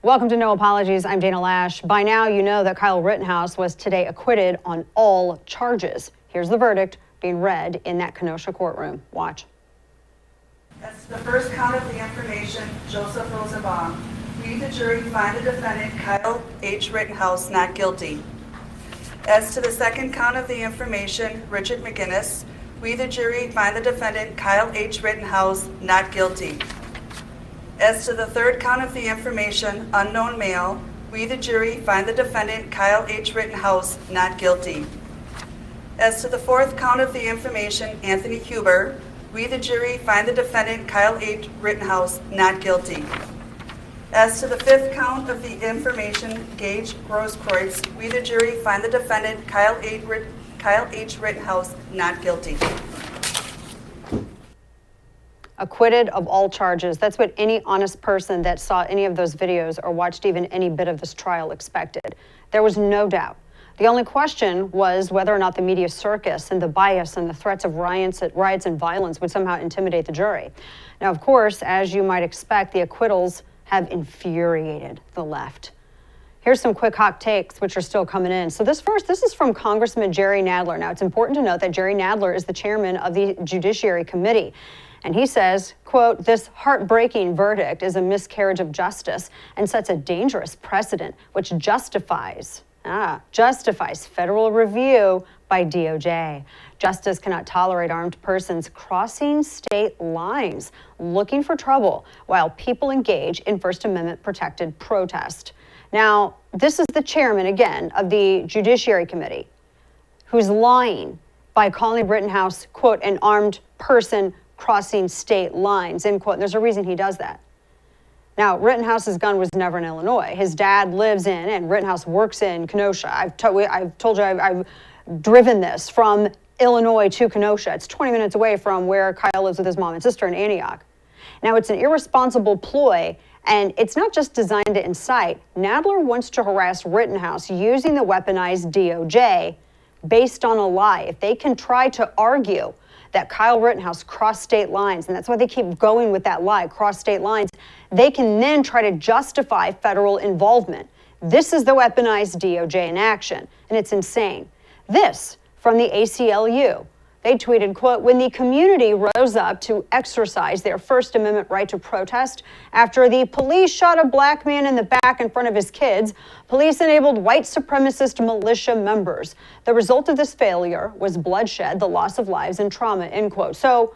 Welcome to No Apologies. I'm Dana Lash. By now, you know that Kyle Rittenhouse was today acquitted on all charges. Here's the verdict being read in that Kenosha courtroom. Watch. As to the first count of the information, Joseph Rosenbaum, we, the jury, find the defendant Kyle H. Rittenhouse not guilty. As to the second count of the information, Richard McGinnis, we, the jury, find the defendant Kyle H. Rittenhouse not guilty. As to the third count of the information, unknown male, we, the jury, find the defendant Kyle H. Rittenhouse not guilty. As to the fourth count of the information, Anthony Huber, we, the jury, find the defendant Kyle H. Rittenhouse not guilty. As to the fifth count of the information, Gage Grosskreutz, we, the jury, find the defendant Kyle H. Rittenhouse not guilty. Acquitted of all charges. That's what any honest person that saw any of those videos or watched even any bit of this trial expected. There was no doubt. The only question was whether or not the media circus and the bias and the threats of riots and violence would somehow intimidate the jury. Now, of course, as you might expect, the acquittals have infuriated the left. Here's some quick hot takes, which are still coming in. So this is from Congressman Jerry Nadler. Now, it's important to note that Jerry Nadler is the chairman of the Judiciary Committee. And he says, quote, "This heartbreaking verdict is a miscarriage of justice and sets a dangerous precedent which justifies federal review by DOJ. Justice cannot tolerate armed persons crossing state lines, looking for trouble, while people engage in First Amendment protected protest." Now, this is the chairman, again, of the Judiciary Committee, who's lying by calling Rittenhouse, quote, "an armed person crossing state lines," end quote. And there's a reason he does that. Now, Rittenhouse's gun was never in Illinois. His dad lives in, and Rittenhouse works in Kenosha. I've told you I've driven this from Illinois to Kenosha. It's 20 minutes away from where Kyle lives with his mom and sister in Antioch. Now, it's an irresponsible ploy, and it's not just designed to incite. Nadler wants to harass Rittenhouse using the weaponized DOJ based on a lie. If they can try to argue that Kyle Rittenhouse crossed state lines, and that's why they keep going with that lie, cross state lines, they can then try to justify federal involvement. This is the weaponized DOJ in action, and it's insane. This from the ACLU. They tweeted, quote, "When the community rose up to exercise their First Amendment right to protest after the police shot a black man in the back in front of his kids, police enabled white supremacist militia members. The result of this failure was bloodshed, the loss of lives, and trauma," end quote. So,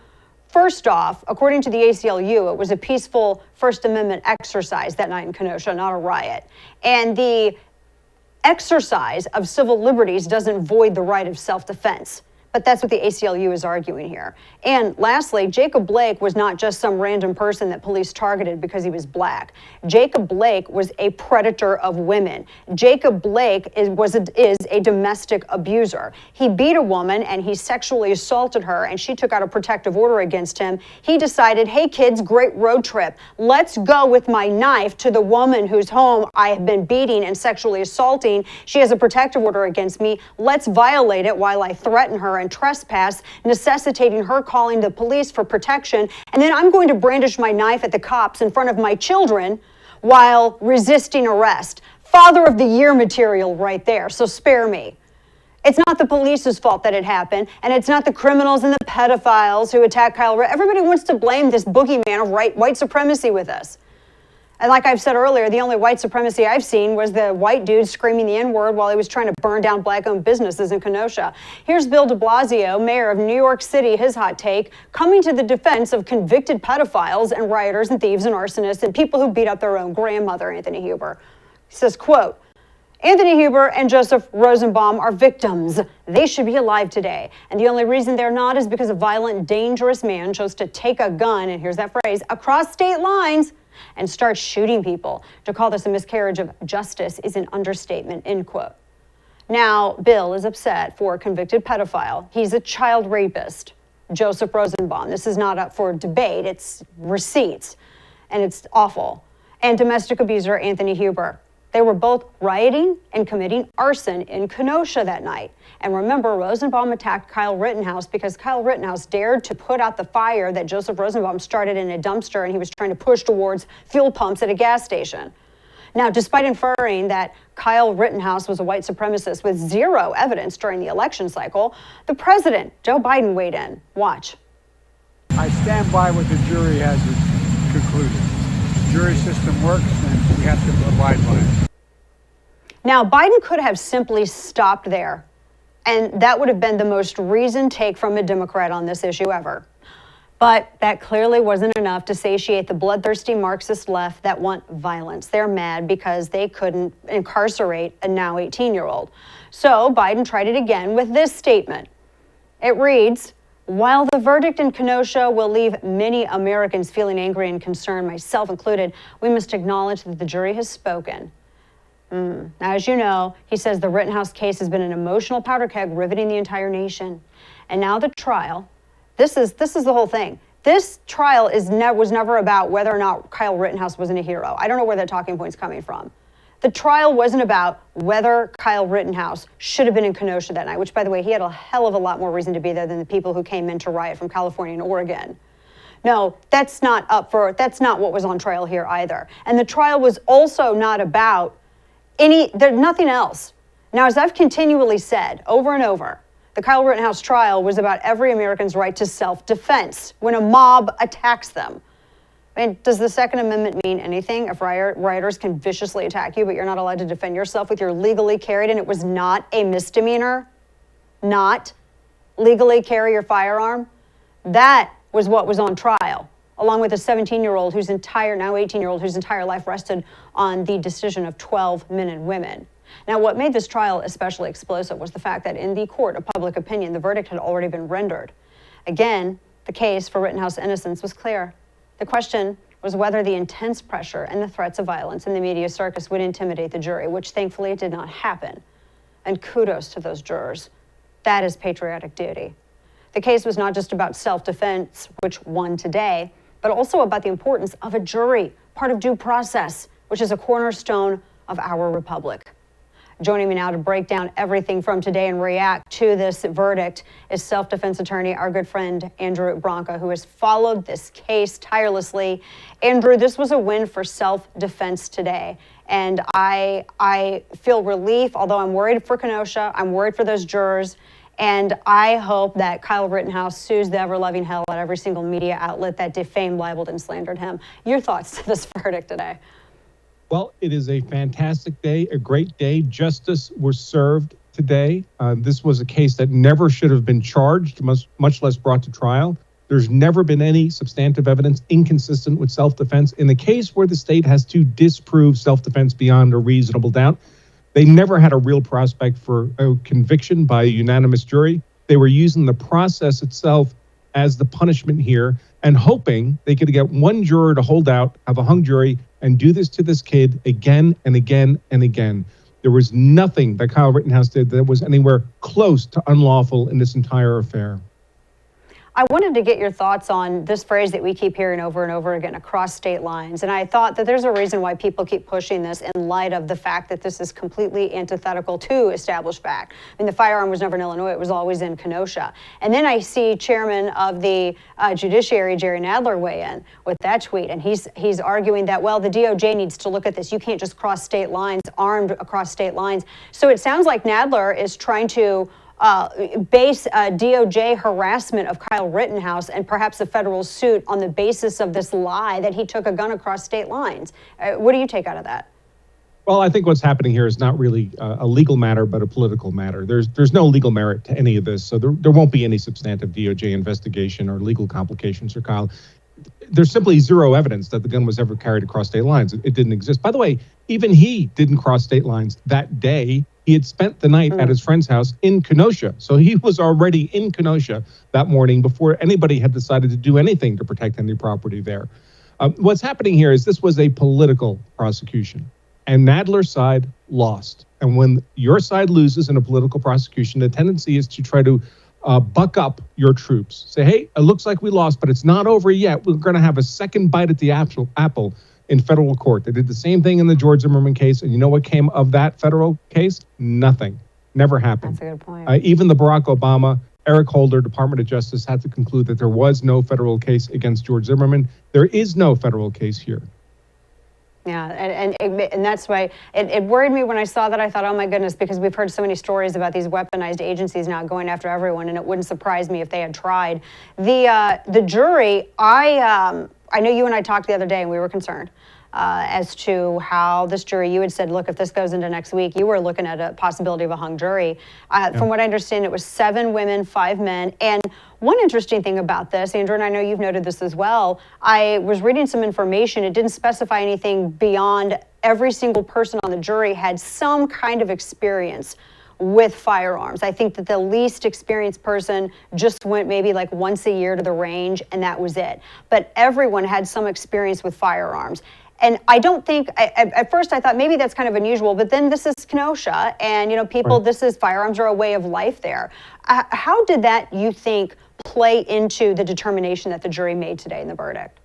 first off, according to the ACLU, it was a peaceful First Amendment exercise that night in Kenosha, not a riot. And the exercise of civil liberties doesn't void the right of self-defense. But that's what the ACLU is arguing here. And lastly, Jacob Blake was not just some random person that police targeted because he was black. Jacob Blake was a predator of women. Jacob Blake is a domestic abuser. He beat a woman and he sexually assaulted her, and she took out a protective order against him. He decided, hey kids, great road trip. Let's go with my knife to the woman whose home I have been beating and sexually assaulting. She has a protective order against me. Let's violate it while I threaten her and trespass, necessitating her calling the police for protection. And then I'm going to brandish my knife at the cops in front of my children while resisting arrest. Father of the Year material right there, so spare me. It's not the police's fault that it happened, and it's not the criminals and the pedophiles who attacked Kyle. Everybody wants to blame this boogeyman of white supremacy with us. And like I've said earlier, the only white supremacy I've seen was the white dude screaming the N-word while he was trying to burn down black-owned businesses in Kenosha. Here's Bill de Blasio, mayor of New York City, his hot take, coming to the defense of convicted pedophiles and rioters and thieves and arsonists and people who beat up their own grandmother, Anthony Huber. He says, quote, "Anthony Huber and Joseph Rosenbaum are victims. They should be alive today. And the only reason they're not is because a violent, dangerous man chose to take a gun," and here's that phrase, "across state lines and start shooting people. To call this a miscarriage of justice is an understatement," end quote. Now, Bill is upset for a convicted pedophile. He's a child rapist, Joseph Rosenbaum. This is not up for debate. It's receipts, and it's awful. And domestic abuser Anthony Huber. They were both rioting and committing arson in Kenosha that night. And remember, Rosenbaum attacked Kyle Rittenhouse because Kyle Rittenhouse dared to put out the fire that Joseph Rosenbaum started in a dumpster, and he was trying to push towards fuel pumps at a gas station. Now, despite inferring that Kyle Rittenhouse was a white supremacist with zero evidence during the election cycle, the president, Joe Biden, weighed in. Watch. I stand by what the jury has concluded. The jury system works, and we have to abide by it. Now, Biden could have simply stopped there, and that would have been the most reasoned take from a Democrat on this issue ever. But that clearly wasn't enough to satiate the bloodthirsty Marxist left that want violence. They're mad because they couldn't incarcerate a now 18-year-old. So Biden tried it again with this statement. It reads, "While the verdict in Kenosha will leave many Americans feeling angry and concerned, myself included, we must acknowledge that the jury has spoken." Now, as you know, he says the Rittenhouse case has been an emotional powder keg riveting the entire nation. And now the trial, this is the whole thing. This trial was never about whether or not Kyle Rittenhouse wasn't a hero. I don't know where that talking point's coming from. The trial wasn't about whether Kyle Rittenhouse should have been in Kenosha that night, which, by the way, he had a hell of a lot more reason to be there than the people who came in to riot from California and Oregon. No, that's not what was on trial here either. And the trial was also not about there's nothing else. Now, as I've continually said over and over, the Kyle Rittenhouse trial was about every American's right to self-defense when a mob attacks them. I mean, does the Second Amendment mean anything if rioters can viciously attack you, but you're not allowed to defend yourself with your legally carried, and it was not a misdemeanor? Not legally carry your firearm? That was what was on trial, along with a 17-year-old now 18-year-old, whose entire life rested on the decision of 12 men and women. Now, what made this trial especially explosive was the fact that in the court of public opinion, the verdict had already been rendered. Again, the case for Rittenhouse innocence was clear. The question was whether the intense pressure and the threats of violence in the media circus would intimidate the jury, which thankfully it did not happen. And kudos to those jurors. That is patriotic duty. The case was not just about self-defense, which won today, but also about the importance of a jury, part of due process, which is a cornerstone of our republic. Joining me now to break down everything from today and react to this verdict is self-defense attorney, our good friend, Andrew Branca, who has followed this case tirelessly. Andrew, this was a win for self-defense today. And I feel relief, although I'm worried for Kenosha, I'm worried for those jurors. And I hope that Kyle Rittenhouse sues the ever-loving hell out of every single media outlet that defamed, libeled, and slandered him. Your thoughts to this verdict today? Well, it is a fantastic day, a great day. Justice was served today. This was a case that never should have been charged, much less brought to trial. There's never been any substantive evidence inconsistent with self-defense. In the case where the state has to disprove self-defense beyond a reasonable doubt, they never had a real prospect for a conviction by a unanimous jury. They were using the process itself as the punishment here and hoping they could get one juror to hold out, have a hung jury, and do this to this kid again and again and again. There was nothing that Kyle Rittenhouse did that was anywhere close to unlawful in this entire affair. I wanted to get your thoughts on this phrase that we keep hearing over and over again, across state lines. And I thought that there's a reason why people keep pushing this in light of the fact that this is completely antithetical to established fact. I mean, the firearm was never in Illinois, it was always in Kenosha. And then I see Chairman of the Judiciary, Jerry Nadler, weigh in with that tweet. And he's arguing that, well, the DOJ needs to look at this. You can't just cross state lines, armed across state lines. So it sounds like Nadler is trying to base DOJ harassment of Kyle Rittenhouse and perhaps a federal suit on the basis of this lie that he took a gun across state lines. What do you take out of that? Well, I think what's happening here is not really a legal matter, but a political matter. There's no legal merit to any of this, so there won't be any substantive DOJ investigation or legal complications for Kyle. There's simply zero evidence that the gun was ever carried across state lines. It didn't exist. By the way, even he didn't cross state lines that day. He had spent the night at his friend's house in Kenosha. So he was already in Kenosha that morning before anybody had decided to do anything to protect any property there. What's happening here is this was a political prosecution, and Nadler's side lost. And when your side loses in a political prosecution, the tendency is to try to buck up your troops. Say, hey, it looks like we lost, but it's not over yet. We're going to have a second bite at the apple in federal court. They did the same thing in the George Zimmerman case. And you know what came of that federal case? Nothing. Never happened. That's a good point. Even the Barack Obama, Eric Holder, Department of Justice had to conclude that there was no federal case against George Zimmerman. There is no federal case here. Yeah, and that's why it worried me when I saw that. I thought, oh my goodness, because we've heard so many stories about these weaponized agencies now going after everyone, and it wouldn't surprise me if they had tried. The jury, I know you and I talked the other day, and we were concerned as to how this jury. You had said, look, if this goes into next week, you were looking at a possibility of a hung jury. From what I understand, it was 7 women, 5 men, and one interesting thing about this, Andrew, and I know you've noted this as well, I was reading some information. It didn't specify anything beyond every single person on the jury had some kind of experience with firearms. I think that the least experienced person just went maybe like once a year to the range, and that was it. But everyone had some experience with firearms. And I don't think, at first I thought maybe that's kind of unusual, but then this is Kenosha, and people, Right. this is, firearms are a way of life there. How did that, you think, play into the determination that the jury made today in the verdict?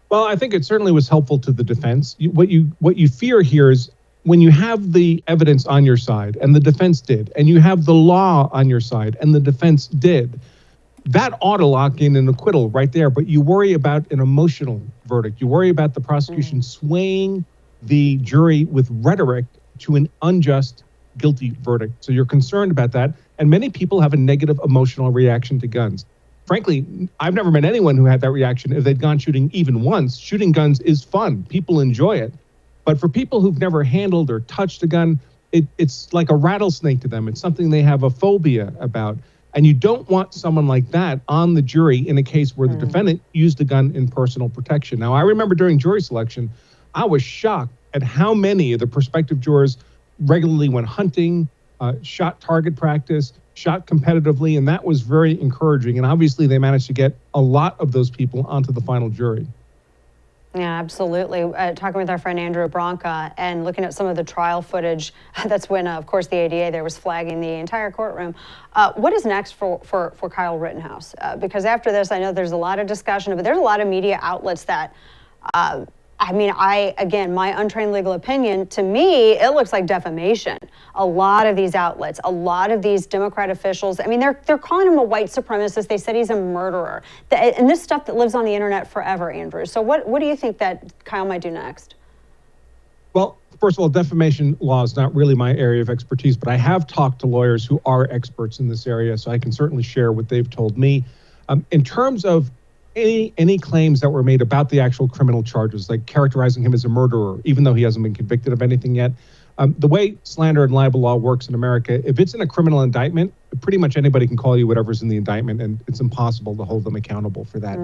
Well, I think it certainly was helpful to the defense. What you fear here is when you have the evidence on your side, and the defense did, and you have the law on your side, and the defense did, that ought to lock in an acquittal right there. But you worry about an emotional verdict. You worry about the prosecution swaying the jury with rhetoric to an unjust guilty verdict. So you're concerned about that. And many people have a negative emotional reaction to guns. Frankly, I've never met anyone who had that reaction if they'd gone shooting even once. Shooting guns is fun. People enjoy it. But for people who've never handled or touched a gun, it's like a rattlesnake to them. It's something they have a phobia about. And you don't want someone like that on the jury in a case where the defendant used a gun in personal protection. Now, I remember during jury selection, I was shocked at how many of the prospective jurors regularly went hunting, shot target practice, shot competitively, and that was very encouraging. And obviously, they managed to get a lot of those people onto the final jury. Yeah, absolutely. Talking with our friend Andrew Branca and looking at some of the trial footage, that's when, of course, the ADA there was flagging the entire courtroom. What is next for Kyle Rittenhouse? Because after this, I know there's a lot of discussion, but there's a lot of media outlets that, again, my untrained legal opinion, to me, it looks like defamation. A lot of these outlets, a lot of these Democrat officials, they're calling him a white supremacist. They said he's a murderer. And this stuff that lives on the internet forever, Andrew. So what do you think that Kyle might do next? Well, first of all, defamation law is not really my area of expertise, but I have talked to lawyers who are experts in this area, so I can certainly share what they've told me. In terms of any claims that were made about the actual criminal charges, like characterizing him as a murderer, even though he hasn't been convicted of anything yet. The way slander and libel law works in America, if it's in a criminal indictment, pretty much anybody can call you whatever's in the indictment, and it's impossible to hold them accountable for that.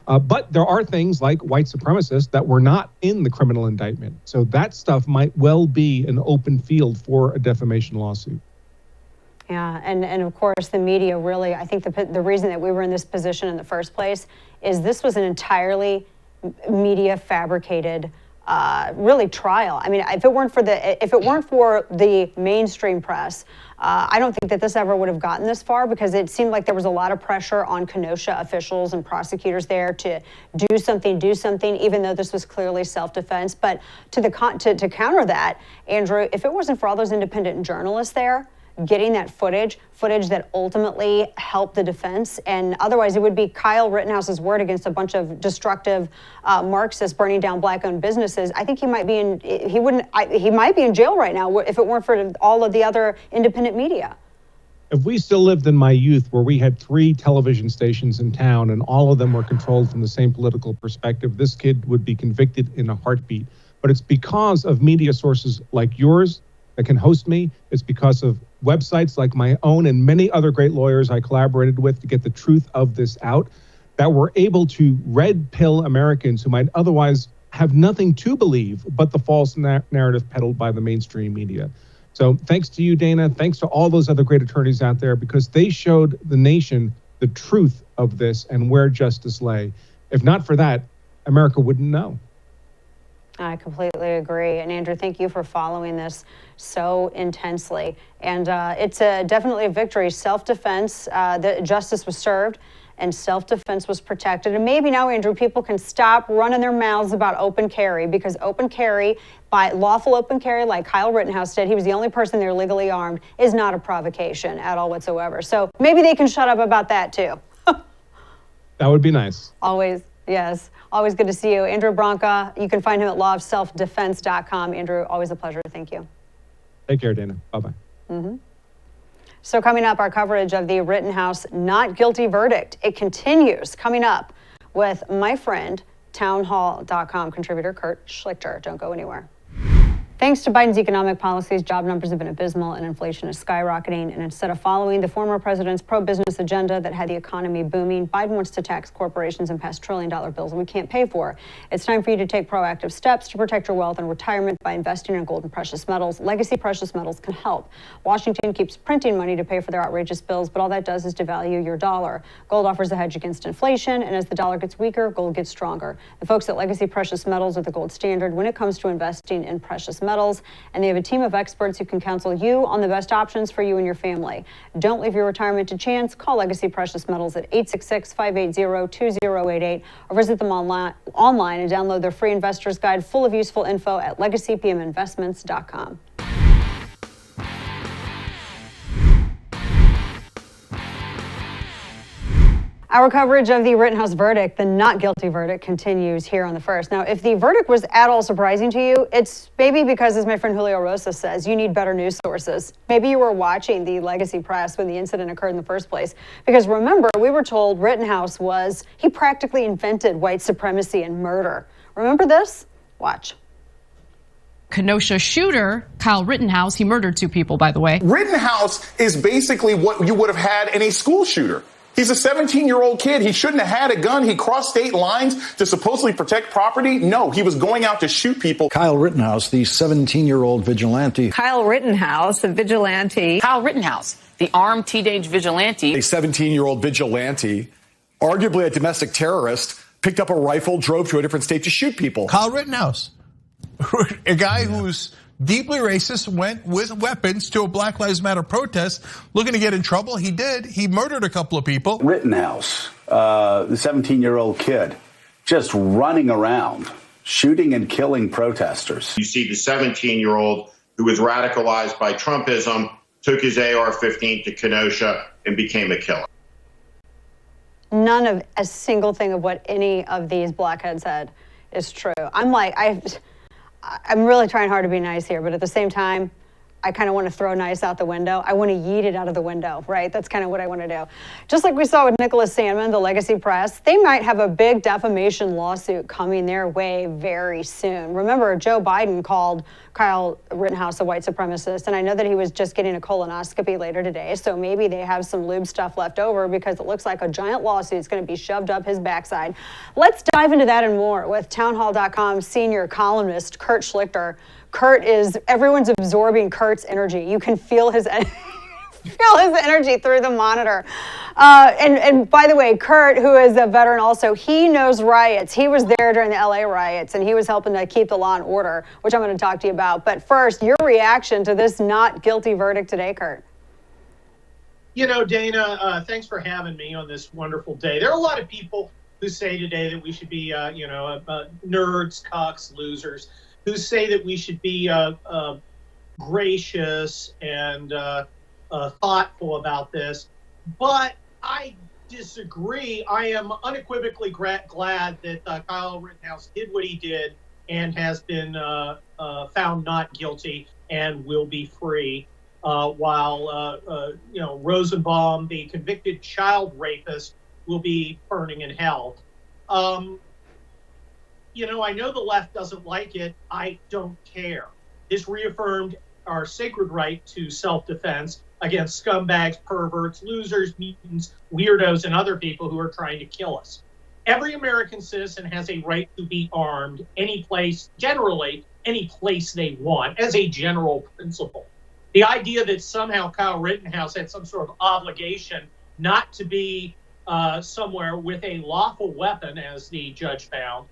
But there are things like white supremacists that were not in the criminal indictment. So that stuff might well be an open field for a defamation lawsuit. Yeah, and of course the media really, I think the reason that we were in this position in the first place is this was an entirely media fabricated really trial. If it weren't for the mainstream press, I don't think that this ever would have gotten this far, because it seemed like there was a lot of pressure on Kenosha officials and prosecutors there to do something, even though this was clearly self-defense. But to counter that, Andrew, if it wasn't for all those independent journalists there getting that footage that ultimately helped the defense, and otherwise it would be Kyle Rittenhouse's word against a bunch of destructive Marxists burning down black-owned businesses. I think he might be in jail right now if it weren't for all of the other independent media. If we still lived in my youth, where we had 3 television stations in town and all of them were controlled from the same political perspective, this kid would be convicted in a heartbeat. But it's because of media sources like yours that can host me. It's because of websites like my own and many other great lawyers I collaborated with to get the truth of this out, that were able to red pill Americans who might otherwise have nothing to believe but the false narrative peddled by the mainstream media. So thanks to you, Dana. Thanks to all those other great attorneys out there, because they showed the nation the truth of this and where justice lay. If not for that, America wouldn't know. I completely agree. And Andrew, thank you for following this so intensely. And it's definitely a victory. Self-defense, the justice was served and self-defense was protected. And maybe now, Andrew, people can stop running their mouths about open carry, because open carry, by lawful open carry like Kyle Rittenhouse did, he was the only person there legally armed, is not a provocation at all whatsoever. So maybe they can shut up about that too. That would be nice. Always. Yes, always good to see you. Andrew Branca, you can find him at lawofselfdefense.com. Andrew, always a pleasure. Thank you. Take care, Dana. Bye-bye. So coming up, our coverage of the Rittenhouse not guilty verdict. It continues coming up with my friend, townhall.com contributor Kurt Schlichter. Don't go anywhere. Thanks to Biden's economic policies, job numbers have been abysmal and inflation is skyrocketing. And instead of following the former president's pro-business agenda that had the economy booming, Biden wants to tax corporations and pass trillion-dollar bills we can't pay for. It's time for you to take proactive steps to protect your wealth and retirement by investing in gold and precious metals. Legacy Precious Metals can help. Washington keeps printing money to pay for their outrageous bills, but all that does is devalue your dollar. Gold offers a hedge against inflation, and as the dollar gets weaker, gold gets stronger. The folks at Legacy Precious Metals are the gold standard when it comes to investing in precious metals, and they have a team of experts who can counsel you on the best options for you and your family. Don't leave your retirement to chance. Call Legacy Precious Metals at 866-580-2088 or visit them online and download their free investor's guide full of useful info at legacypminvestments.com. Our coverage of the Rittenhouse verdict, the not guilty verdict, continues here on The First. Now, if the verdict was at all surprising to you, it's maybe because, as my friend Julio Rosa says, you need better news sources. Maybe you were watching the Legacy Press when the incident occurred in the first place. Because remember, we were told Rittenhouse he practically invented white supremacy and murder. Remember this? Watch. Kenosha shooter, Kyle Rittenhouse, he murdered 2 people, by the way. Rittenhouse is basically what you would have had in a school shooter. He's a 17-year-old kid. He shouldn't have had a gun. He crossed state lines to supposedly protect property. No, he was going out to shoot people. Kyle Rittenhouse, the 17-year-old vigilante. Kyle Rittenhouse, a vigilante. Kyle Rittenhouse, the armed teenage vigilante. A 17-year-old vigilante, arguably a domestic terrorist, picked up a rifle, drove to a different state to shoot people. Kyle Rittenhouse, a guy who's deeply racist, went with weapons to a Black Lives Matter protest looking to get in trouble. He did. He murdered a couple of people. Rittenhouse, the 17-year-old kid, just running around, shooting and killing protesters. You see the 17-year-old who was radicalized by Trumpism, took his AR-15 to Kenosha and became a killer. None of a single thing of what any of these blackheads said is true. I'm really trying hard to be nice here, but at the same time, I kind of want to throw nice out the window. I want to yeet it out of the window, right? That's kind of what I want to do. Just like we saw with Nicholas Sandmann, the Legacy Press, they might have a big defamation lawsuit coming their way very soon. Remember, Joe Biden called Kyle Rittenhouse a white supremacist, and I know that he was just getting a colonoscopy later today, so maybe they have some lube stuff left over because it looks like a giant lawsuit is going to be shoved up his backside. Let's dive into that and more with townhall.com senior columnist Kurt Schlichter. Everyone's absorbing Kurt's energy. You can feel his energy through the monitor. And by the way, Kurt, who is a veteran also, he knows riots. He was there during the LA riots, and he was helping to keep the law and order, which I'm going to talk to you about. But first, your reaction to this not guilty verdict today, Kurt. You know, Dana, thanks for having me on this wonderful day. There are a lot of people who say today that we should be, nerds, cucks, losers, who say that we should be gracious and thoughtful about this. But I disagree. I am unequivocally glad that Kyle Rittenhouse did what he did and has been found not guilty and will be free, while Rosenbaum, the convicted child rapist, will be burning in hell. I know the left doesn't like it. I don't care. This reaffirmed our sacred right to self-defense against scumbags, perverts, losers, mutants, weirdos, and other people who are trying to kill us. Every American citizen has a right to be armed any place they want, as a general principle. The idea that somehow Kyle Rittenhouse had some sort of obligation not to be somewhere with a lawful weapon, as the judge found,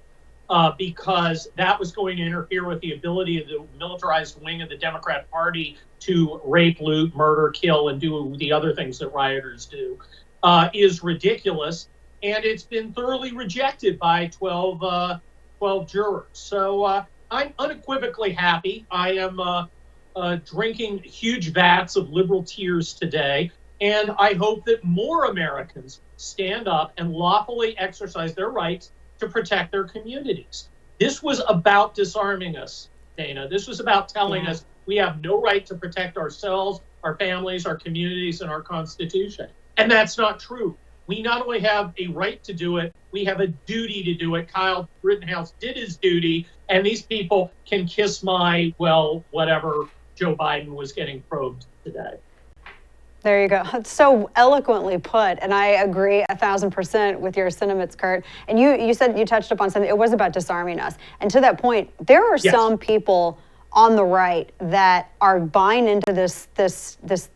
because that was going to interfere with the ability of the militarized wing of the Democrat Party to rape, loot, murder, kill, and do the other things that rioters do, is ridiculous. And it's been thoroughly rejected by 12 jurors. So I'm unequivocally happy. I am drinking huge vats of liberal tears today. And I hope that more Americans stand up and lawfully exercise their rights to protect their communities. This was about disarming us, Dana. This was about telling us we have no right to protect ourselves, our families, our communities, and our Constitution. And that's not true. We not only have a right to do it, we have a duty to do it. Kyle Rittenhouse did his duty, and these people can kiss my, well, whatever Joe Biden was getting probed today. There you go. It's so eloquently put, and I agree 1,000% with your sentiments, Kurt. And you said you touched upon something. It was about disarming us, and to that point, there are some people on the right that are buying into this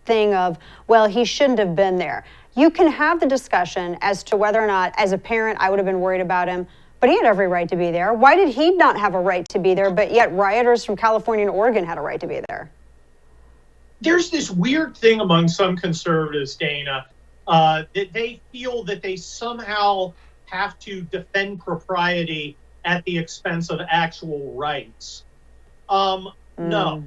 thing of, well, he shouldn't have been there. You can have the discussion as to whether or not, as a parent, I would have been worried about him, but he had every right to be there. Why did he not have a right to be there, but yet rioters from California and Oregon had a right to be there? There's this weird thing among some conservatives, Dana, that they feel that they somehow have to defend propriety at the expense of actual rights. No,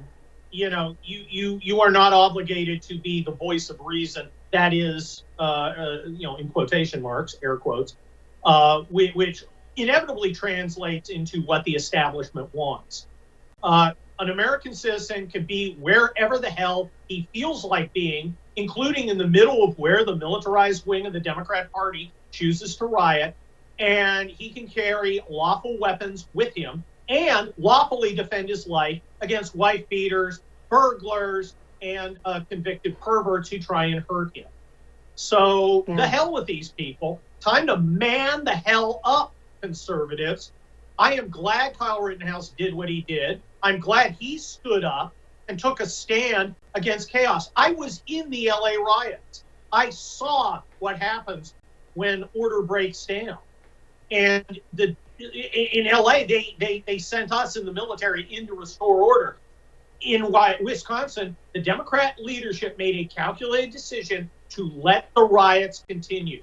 you are not obligated to be the voice of reason. That is, in quotation marks, air quotes, which inevitably translates into what the establishment wants. An American citizen can be wherever the hell he feels like being, including in the middle of where the militarized wing of the Democrat Party chooses to riot, and he can carry lawful weapons with him and lawfully defend his life against wife beaters, burglars, and convicted perverts who try and hurt him. So the hell with these people. Time to man the hell up, conservatives. I am glad Kyle Rittenhouse did what he did. I'm glad he stood up and took a stand against chaos. I was in the LA riots. I saw what happens when order breaks down. And in LA, they sent us in the military in to restore order. In Wisconsin, the Democrat leadership made a calculated decision to let the riots continue.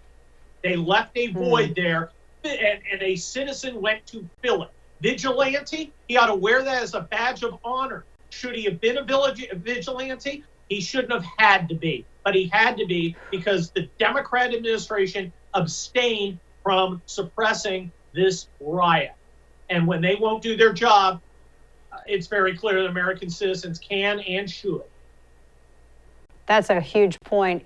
They left a void there, and a citizen went to fill it. Vigilante, he ought to wear that as a badge of honor. Should he have been a vigilante? He shouldn't have had to be, but he had to be because the Democrat administration abstained from suppressing this riot. And when they won't do their job, it's very clear that American citizens can and should. That's a huge point.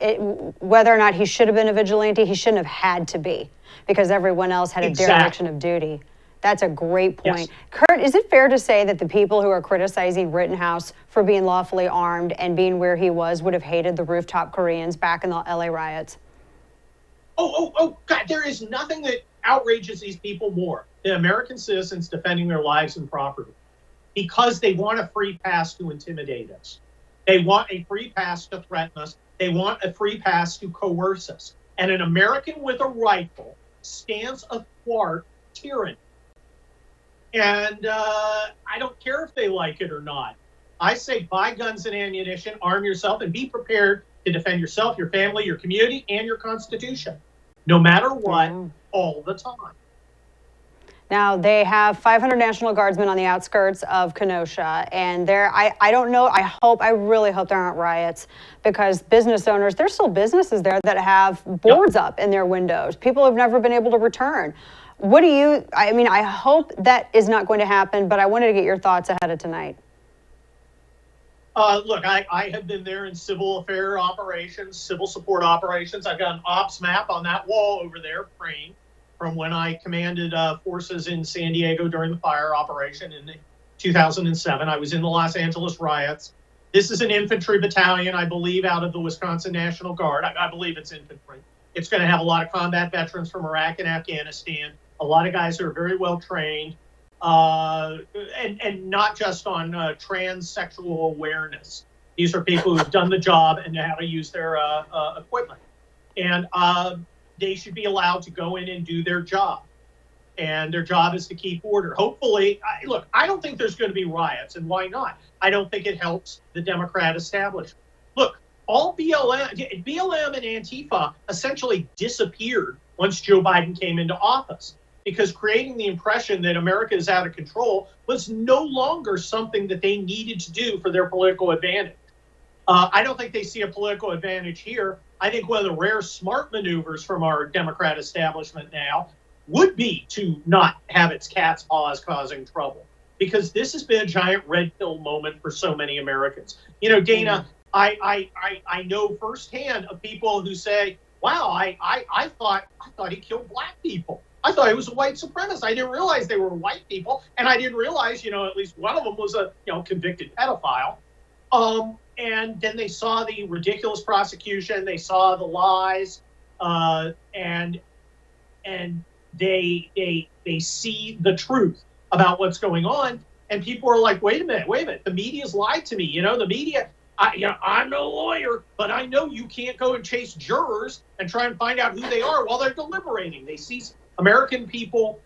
Whether or not he should have been a vigilante, he shouldn't have had to be because everyone else had a dereliction of duty. That's a great point. Yes. Kurt, is it fair to say that the people who are criticizing Rittenhouse for being lawfully armed and being where he was would have hated the rooftop Koreans back in the LA riots? Oh, God, there is nothing that outrages these people more than American citizens defending their lives and property because they want a free pass to intimidate us. They want a free pass to threaten us. They want a free pass to coerce us. And an American with a rifle stands athwart tyranny. And I don't care if they like it or not. I say buy guns and ammunition, arm yourself, and be prepared to defend yourself, your family, your community, and your Constitution, no matter what, all the time. Now, they have 500 National Guardsmen on the outskirts of Kenosha, and I don't know, I really hope there aren't riots, because business owners, there's still businesses there that have boards up in their windows. People have never been able to return. I hope that is not going to happen, but I wanted to get your thoughts ahead of tonight. Look, I have been there in civil affair operations, civil support operations. I've got an ops map on that wall over there, framed from when I commanded forces in San Diego during the fire operation in 2007. I was in the Los Angeles riots. This is an infantry battalion, I believe, out of the Wisconsin National Guard. I believe it's infantry. It's going to have a lot of combat veterans from Iraq and Afghanistan, a lot of guys who are very well trained, and not just on transsexual awareness. These are people who've done the job and know how to use their equipment. And they should be allowed to go in and do their job. And their job is to keep order. Hopefully, look, I don't think there's going to be riots, and why not? I don't think it helps the Democrat establishment. Look, all BLM and Antifa essentially disappeared once Joe Biden came into office, because creating the impression that America is out of control was no longer something that they needed to do for their political advantage. I don't think they see a political advantage here. I think one of the rare smart maneuvers from our Democrat establishment now would be to not have its cat's paws causing trouble, because this has been a giant red pill moment for so many Americans. You know, Dana, I know firsthand of people who say, wow, I thought he killed black people. I thought he was a white supremacist. I didn't realize they were white people. And I didn't realize, at least one of them was a, convicted pedophile. And then they saw the ridiculous prosecution. They saw the lies, and they see the truth about what's going on. And people are like, wait a minute. The media's lied to me. The media, I'm no lawyer, but I know you can't go and chase jurors and try and find out who they are while they're deliberating. They see American people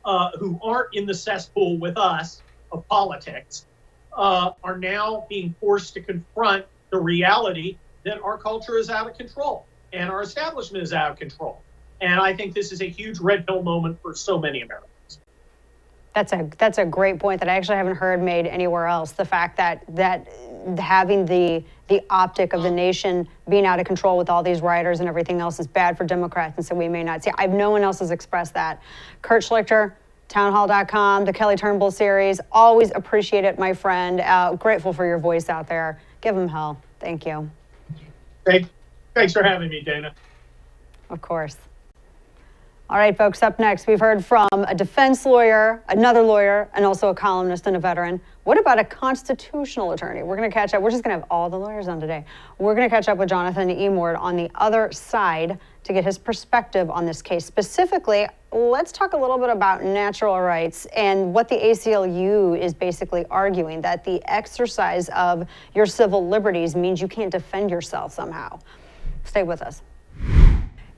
who aren't in the cesspool with us of politics are now being forced to confront the reality that our culture is out of control and our establishment is out of control. And I think this is a huge red pill moment for so many Americans. That's a great point that I actually haven't heard made anywhere else. The fact that having the optic of the nation being out of control with all these rioters and everything else is bad for Democrats, and so we may not see. No one else has expressed that. Kurt Schlichter, townhall.com, the Kelly Turnbull series. Always appreciate it, my friend. Grateful for your voice out there. Give him hell. Thank you. Thanks for having me, Dana. Of course. All right, folks, up next, we've heard from a defense lawyer, another lawyer, and also a columnist and a veteran. What about a constitutional attorney? We're going to catch up. We're just going to have all the lawyers on today. We're going to catch up with Jonathan Emord on the other side to get his perspective on this case. Specifically, let's talk a little bit about natural rights and what the ACLU is basically arguing, that the exercise of your civil liberties means you can't defend yourself somehow. Stay with us.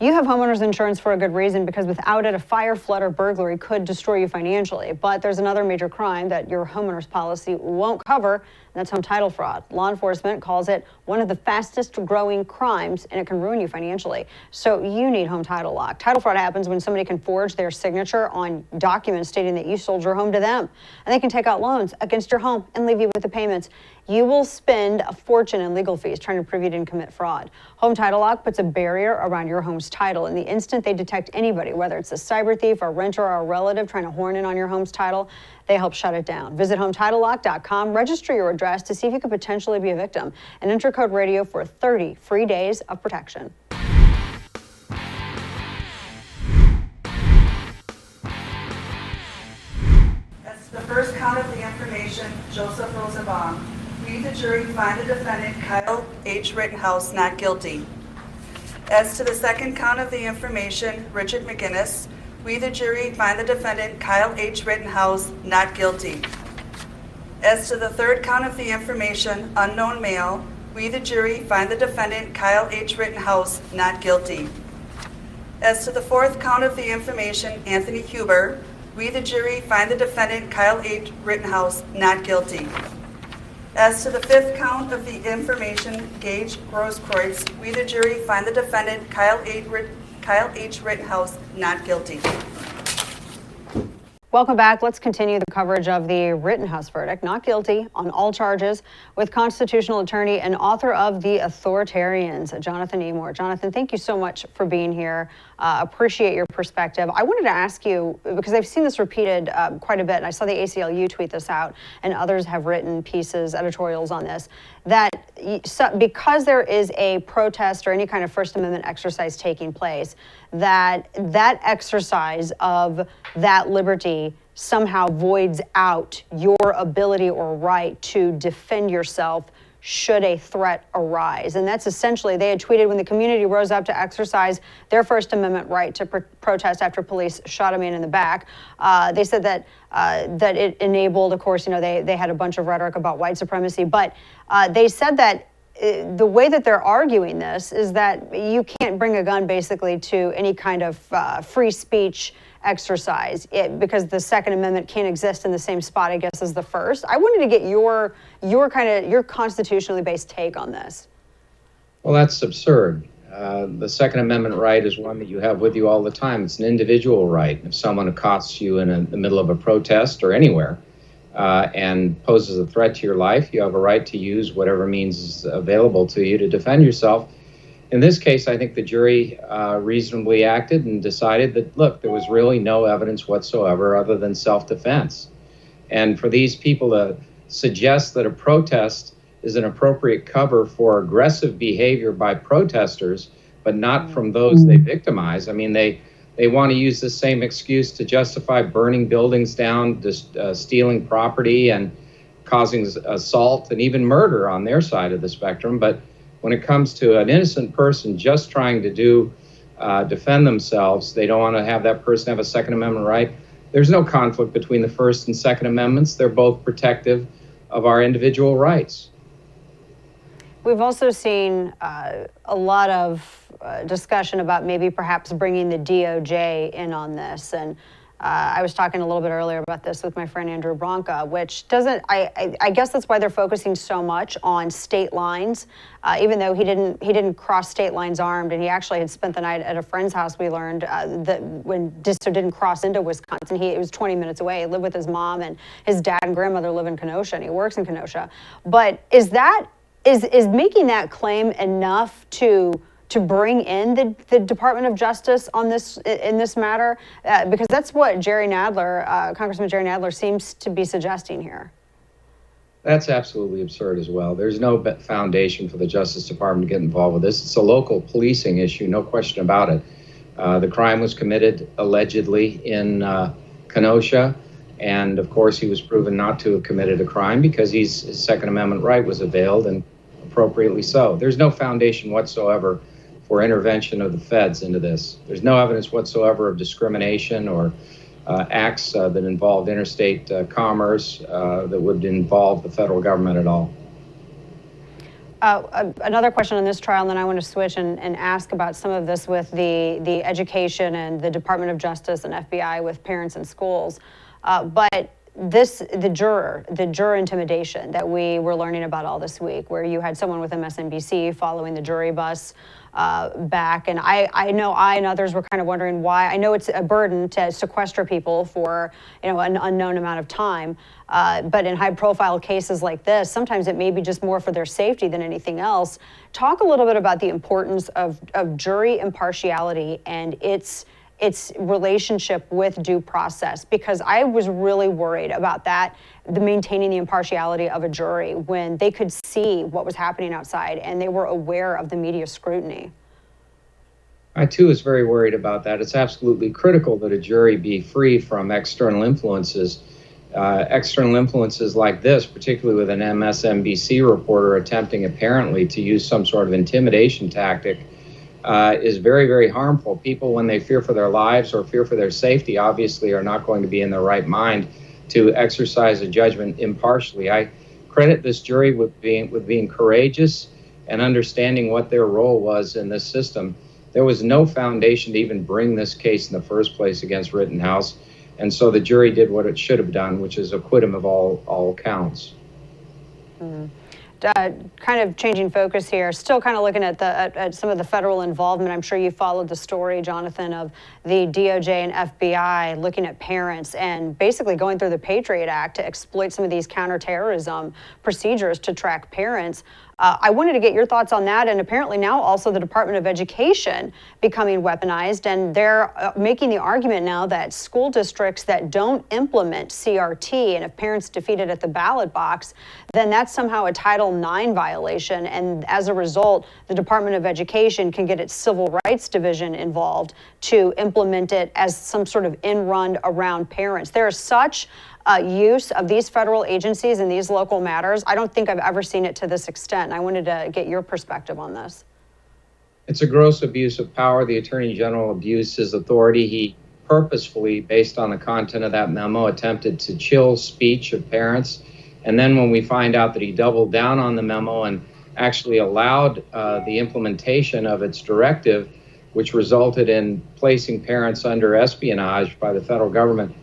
You have homeowners insurance for a good reason, because without it, a fire, flood, or burglary could destroy you financially. But there's another major crime that your homeowner's policy won't cover, and that's home title fraud. Law enforcement calls it one of the fastest growing crimes, and it can ruin you financially. So you need Home Title Lock. Title fraud happens when somebody can forge their signature on documents stating that you sold your home to them, and they can take out loans against your home and leave you with the payments. You will spend a fortune in legal fees trying to prove you didn't commit fraud. Home Title Lock puts a barrier around your home's title. In the instant they detect anybody, whether it's a cyber thief, a renter, or a relative trying to horn in on your home's title, they help shut it down. Visit HometitleLock.com, register your address to see if you could potentially be a victim, and enter code radio for 30 free days of protection. As to the first count of the information, Joseph Rosenbaum, we, the jury, find the defendant, Kyle H. Rittenhouse, not guilty. As to the second count of the information, Richard McGinnis, we, the jury, find the defendant, Kyle H. Rittenhouse, not guilty. As to the third count of the information, unknown male, we, the jury, find the defendant, Kyle H. Rittenhouse, not guilty. As to the fourth count of the information, Anthony Huber, we, the jury, find the defendant, Kyle H. Rittenhouse, not guilty. As to the fifth count of the information, Gage Grosskreutz, we, the jury, find the defendant, Kyle H. Rittenhouse, not guilty. Welcome back. Let's continue the coverage of the Rittenhouse verdict, not guilty on all charges, with constitutional attorney and author of The Authoritarians, Jonathan Emord. Jonathan, thank you so much for being here. Appreciate your perspective. I wanted to ask you, because I've seen this repeated quite a bit, and I saw the ACLU tweet this out, and others have written pieces, editorials on this, that because there is a protest or any kind of First Amendment exercise taking place, that exercise of that liberty somehow voids out your ability or right to defend yourself should a threat arise. And that's essentially, they had tweeted when the community rose up to exercise their First Amendment right to protest after police shot a man in the back. They said that it enabled, of course, they had a bunch of rhetoric about white supremacy, but they said that the way that they're arguing this is that you can't bring a gun basically to any kind of free speech exercise because the Second Amendment can't exist in the same spot, I guess, as the First. I wanted to get your constitutionally based take on this. Well, that's absurd. The Second Amendment right is one that you have with you all the time. It's an individual right. If someone accosts you in the middle of a protest or anywhere and poses a threat to your life, you have a right to use whatever means is available to you to defend yourself. In this case, I think the jury reasonably acted and decided that, look, there was really no evidence whatsoever other than self-defense. And for these people to suggest that a protest is an appropriate cover for aggressive behavior by protesters, but not from those they victimize. I mean, they want to use the same excuse to justify burning buildings down, stealing property, and causing assault and even murder on their side of the spectrum. But when it comes to an innocent person just trying to defend themselves, they don't want to have that person have a Second Amendment right. There's no conflict between the First and Second Amendments. They're both protective of our individual rights. We've also seen a lot of discussion about maybe perhaps bringing the DOJ in on this. And I was talking a little bit earlier about this with my friend Andrew Branca, which doesn't, I guess that's why they're focusing so much on state lines, even though he didn't cross state lines armed, and he actually had spent the night at a friend's house. We learned that when Disto didn't cross into Wisconsin, it was 20 minutes away. He lived with his mom, and his dad and grandmother live in Kenosha, and he works in Kenosha. But is making that claim enough to bring in the Department of Justice on in this matter? Because that's what Jerry Nadler, Congressman Jerry Nadler, seems to be suggesting here. That's absolutely absurd as well. There's no foundation for the Justice Department to get involved with this. It's a local policing issue, no question about it. The crime was committed allegedly in Kenosha, and of course he was proven not to have committed a crime because his Second Amendment right was availed, and appropriately so. There's no foundation whatsoever for intervention of the feds into this. There's no evidence whatsoever of discrimination or acts that involved interstate commerce that would involve the federal government at all. Another question on this trial, and then I want to switch and ask about some of this with the education and the Department of Justice and FBI with parents and schools. But the juror intimidation that we were learning about all this week, where you had someone with MSNBC following the jury bus back. And I know I and others were kind of wondering why. I know it's a burden to sequester people for an unknown amount of time. But in high profile cases like this, sometimes it may be just more for their safety than anything else. Talk a little bit about the importance of jury impartiality and its relationship with due process, because I was really worried about that, maintaining the impartiality of a jury when they could see what was happening outside and they were aware of the media scrutiny. I too was very worried about that. It's absolutely critical that a jury be free from external influences. External influences like this, particularly with an MSNBC reporter attempting apparently to use some sort of intimidation tactic, is very, very harmful. People, when they fear for their lives or fear for their safety, obviously are not going to be in their right mind to exercise a judgment impartially. I credit this jury with being courageous and understanding what their role was in this system. There was no foundation to even bring this case in the first place against Rittenhouse, and so the jury did what it should have done, which is acquit him of all counts. Kind of changing focus here, still kind of looking at some of the federal involvement. I'm sure you followed the story, Jonathan, of the DOJ and FBI looking at parents and basically going through the Patriot Act to exploit some of these counterterrorism procedures to track parents. I wanted to get your thoughts on that, and apparently now also the Department of Education becoming weaponized, and they're making the argument now that school districts that don't implement CRT, and if parents defeated at the ballot box, then that's somehow a Title IX violation, and as a result, the Department of Education can get its Civil Rights Division involved to implement it as some sort of in-run around parents. There is such use of these federal agencies in these local matters. I don't think I've ever seen it to this extent. And I wanted to get your perspective on this. It's a gross abuse of power. The Attorney General abused his authority. He purposefully, based on the content of that memo, attempted to chill speech of parents. And then when we find out that he doubled down on the memo and actually allowed the implementation of its directive, which resulted in placing parents under espionage by the federal government,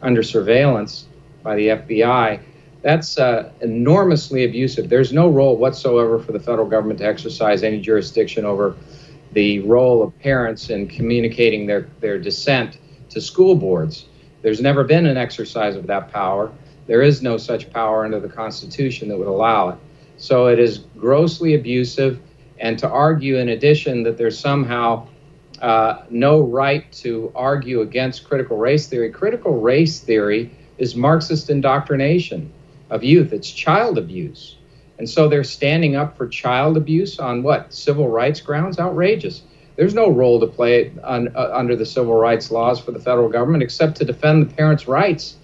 under surveillance by the FBI, that's enormously abusive. There's no role whatsoever for the federal government to exercise any jurisdiction over the role of parents in communicating their dissent to school boards. There's never been an exercise of that power. There is no such power under the Constitution that would allow it. So it is grossly abusive, And to argue, in addition, that there's somehow no right to argue against critical race theory. Critical race theory is Marxist indoctrination of youth. It's child abuse. And so they're standing up for child abuse on what? Civil rights grounds? Outrageous. There's no role to play under the civil rights laws for the federal government except to defend the parents' rights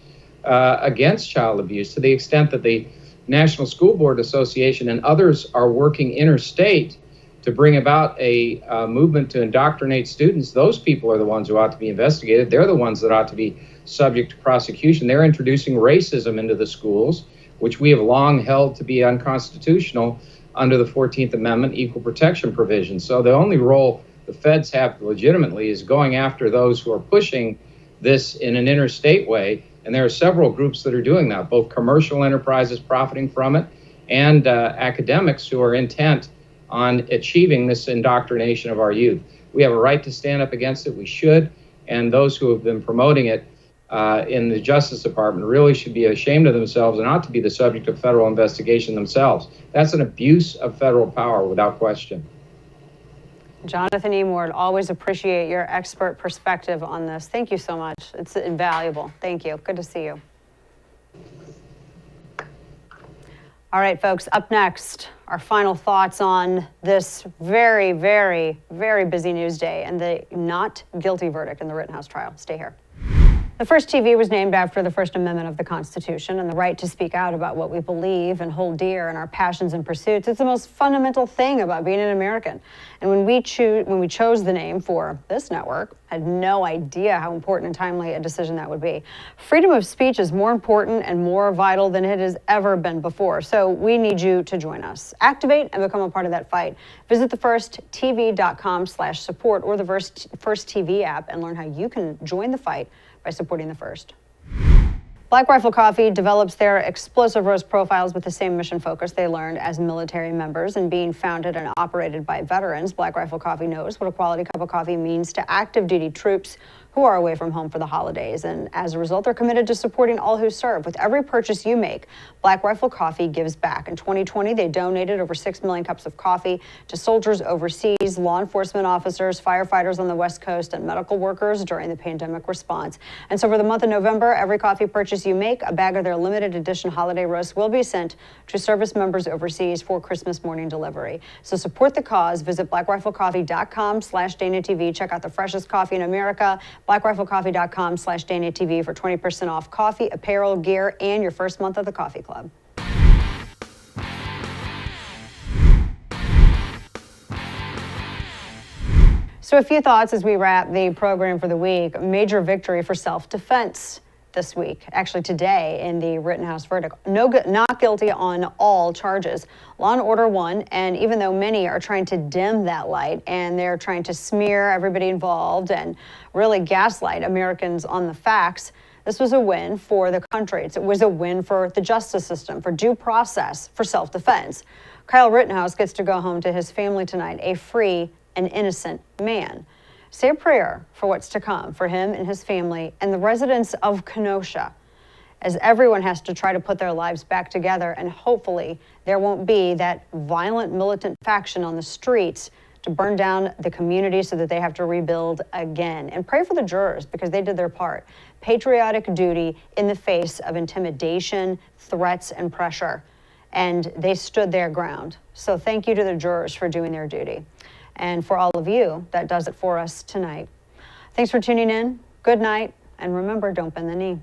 against child abuse. To the extent that the National School Board Association and others are working interstate to bring about a movement to indoctrinate students, those people are the ones who ought to be investigated. They're the ones that ought to be subject to prosecution. They're introducing racism into the schools, which we have long held to be unconstitutional under the 14th Amendment equal protection provision. So the only role the feds have legitimately is going after those who are pushing this in an interstate way. And there are several groups that are doing that, both commercial enterprises profiting from it and academics who are intent on achieving this indoctrination of our youth. We have a right to stand up against it. We should. And those who have been promoting it in the Justice Department really should be ashamed of themselves and ought to be the subject of federal investigation themselves. That's an abuse of federal power without question. Jonathan Emord, always appreciate your expert perspective on this. Thank you so much. It's invaluable. Thank you. Good to see you. All right, folks, up next, our final thoughts on this very, very, very busy news day and the not guilty verdict in the Rittenhouse trial. Stay here. The First TV was named after the First Amendment of the Constitution and the right to speak out about what we believe and hold dear in our passions and pursuits. It's the most fundamental thing about being an American. And when we chose the name for this network, I had no idea how important and timely a decision that would be. Freedom of speech is more important and more vital than it has ever been before. So we need you to join us. Activate and become a part of that fight. Visit thefirsttv.com/support or the First TV app and learn how you can join the fight by supporting the First. Black Rifle Coffee develops their explosive roast profiles with the same mission focus they learned as military members, and being founded and operated by veterans, Black Rifle Coffee knows what a quality cup of coffee means to active duty troops who are away from home for the holidays. And as a result, they're committed to supporting all who serve. With every purchase you make, Black Rifle Coffee gives back. In 2020, they donated over 6 million cups of coffee to soldiers overseas, law enforcement officers, firefighters on the West Coast, and medical workers during the pandemic response. And so for the month of November, every coffee purchase you make, a bag of their limited edition holiday roast will be sent to service members overseas for Christmas morning delivery. So support the cause. Visit blackriflecoffe.com/DanaTV. Check out the freshest coffee in America. blackriflecoffe.com/DanaTV for 20% off coffee, apparel, gear, and your first month of the coffee club. So a few thoughts as we wrap the program for the week. Major victory for self-defense this week, actually today, in the Rittenhouse verdict. Not guilty on all charges. Law and Order won, and even though many are trying to dim that light and they're trying to smear everybody involved and really gaslight Americans on the facts, this was a win for the country. It was a win for the justice system, for due process, for self-defense. Kyle Rittenhouse gets to go home to his family tonight, a free and innocent man. Say a prayer for what's to come for him and his family and the residents of Kenosha, as everyone has to try to put their lives back together, and hopefully there won't be that violent militant faction on the streets to burn down the community so that they have to rebuild again. And pray for the jurors because they did their part. Patriotic duty in the face of intimidation, threats, and pressure. And they stood their ground. So thank you to the jurors for doing their duty. And for all of you, that does it for us tonight. Thanks for tuning in. Good night. And remember, don't bend the knee.